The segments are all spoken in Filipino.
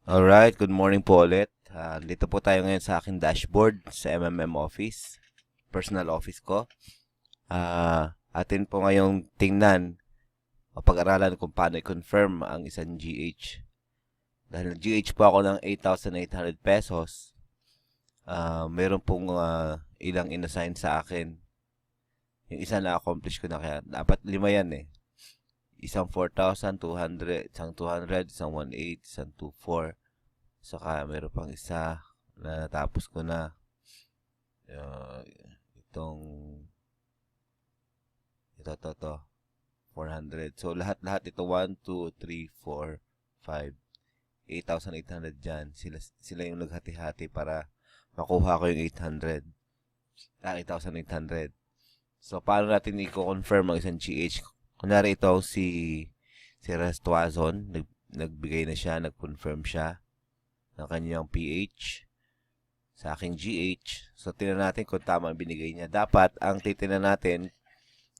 Alright, good morning po ulit. Dito po tayo ngayon sa aking dashboard sa Office, personal office ko. Atin po ngayong tingnan o pag-aralan kung paano i-confirm ang isang GH. Dahil GH po ako ng 8,800 pesos, meron pong ilang inassign sa akin. Yung isa na-accomplish ko na kaya dapat 5 yan eh. Isang 4,200, isang 200, isang 1,800, isang 2,400. Saka meron pang isa na natapos ko na. Uh, itong ito 400. So lahat ito 1, 2, 3, 4, 5, 8,800 dyan. Sila yung naghati-hati para makuha ko yung 800. 8,800. So paano natin i-confirm ang isang GH? Kunwari ito si Restuazon, nagbigay na siya, nag-confirm siya ng kanyang PH sa aking GH. So, tingnan natin kung tama ang binigay niya. Dapat, ang titingnan natin,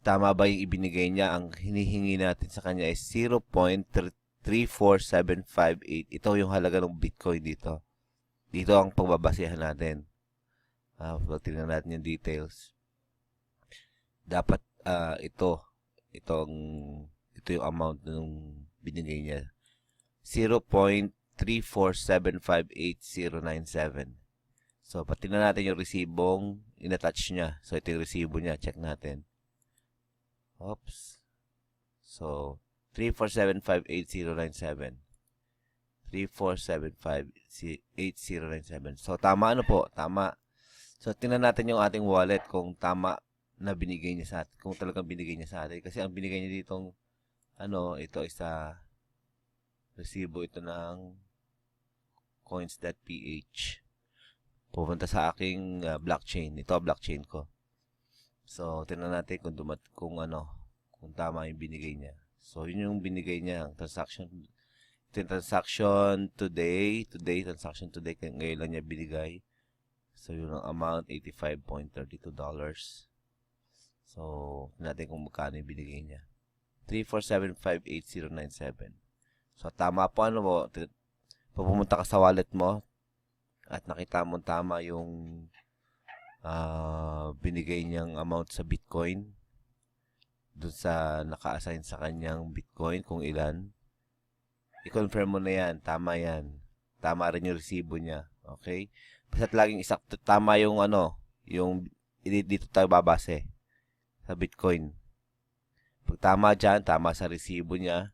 tama ba yung ibinigay niya? Ang hinihingi natin sa kanya is 0.34758. Ito yung halaga ng Bitcoin dito. Dito ang pagbabasehan natin. Tingnan natin yung details. Dapat, ito yung amount ng binigay niya. 0.34758,097. So, patingnan natin yung resibong inattach niya. So, ito yung resibo niya. Check natin. Oops. So, 34758,097. 34758,097. So, tama ano po? Tama. So, tingnan natin yung ating wallet kung tama na binigay niya sa atin. Kung talagang binigay niya sa atin. Kasi ang binigay niya ditong, ito isa resibo ito ng coins.ph. Pupunta sa aking blockchain. Ito blockchain ko. So, tingnan natin kung tama yung binigay niya. So, yun yung binigay niya, ang transaction. Ito yung transaction today. Transaction today. Ngayon lang niya binigay. So, yun ang amount, $85.32. So, tingnan natin kung magkano yung binigay niya. 34758,097. So, tama po pumunta ka sa wallet mo at nakita mo tama yung binigay niyang amount sa Bitcoin dun sa naka-assign sa kanyang Bitcoin kung ilan. I-confirm mo na yan. Tama yan. Tama rin yung resibo niya. Okay? Basta't laging isakto. Tama yung yung dito tayo babase sa Bitcoin. Pag tama dyan, tama sa resibo niya.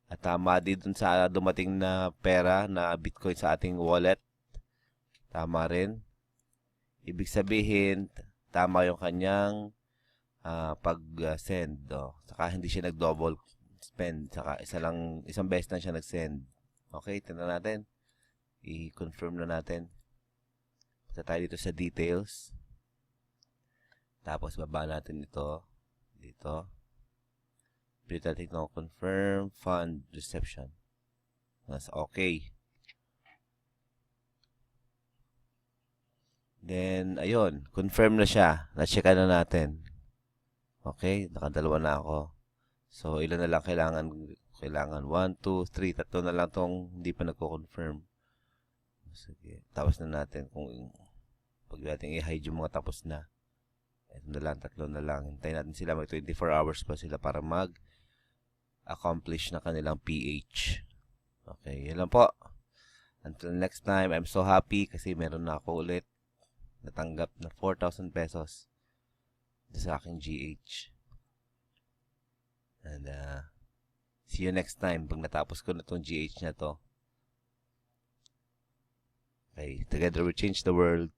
At tama din dun sa dumating na pera na Bitcoin sa ating wallet. Tama rin. Ibig sabihin, tama yung kanyang pag-send. Saka hindi siya nag-double spend. Saka isang beses lang siya nag-send. Okay, tingnan natin. I-confirm na natin. Punta tayo dito sa details. Tapos baba natin ito. Dito. Pili natin ito confirm fund reception. Nasa okay. Then, ayun. Confirm na siya. Na-checkan na natin. Okay. Nakadalawa na ako. So, ilan na lang kailangan? Kailangan 1, 2, 3. Tatlo na lang tong hindi pa nagko-confirm. Sige. Tapos na natin kung pag natin i-hide yung mga tapos na. Ito na lang. Tatlo na lang. Hintayin natin sila. May 24 hours pa sila para accomplish na kanilang PH. Okay, yan lang po. Until next time, I'm so happy kasi meron na ako ulit natanggap na 4,000 pesos sa aking GH. And see you next time pag natapos ko na itong GH na to. Okay, together we change the world.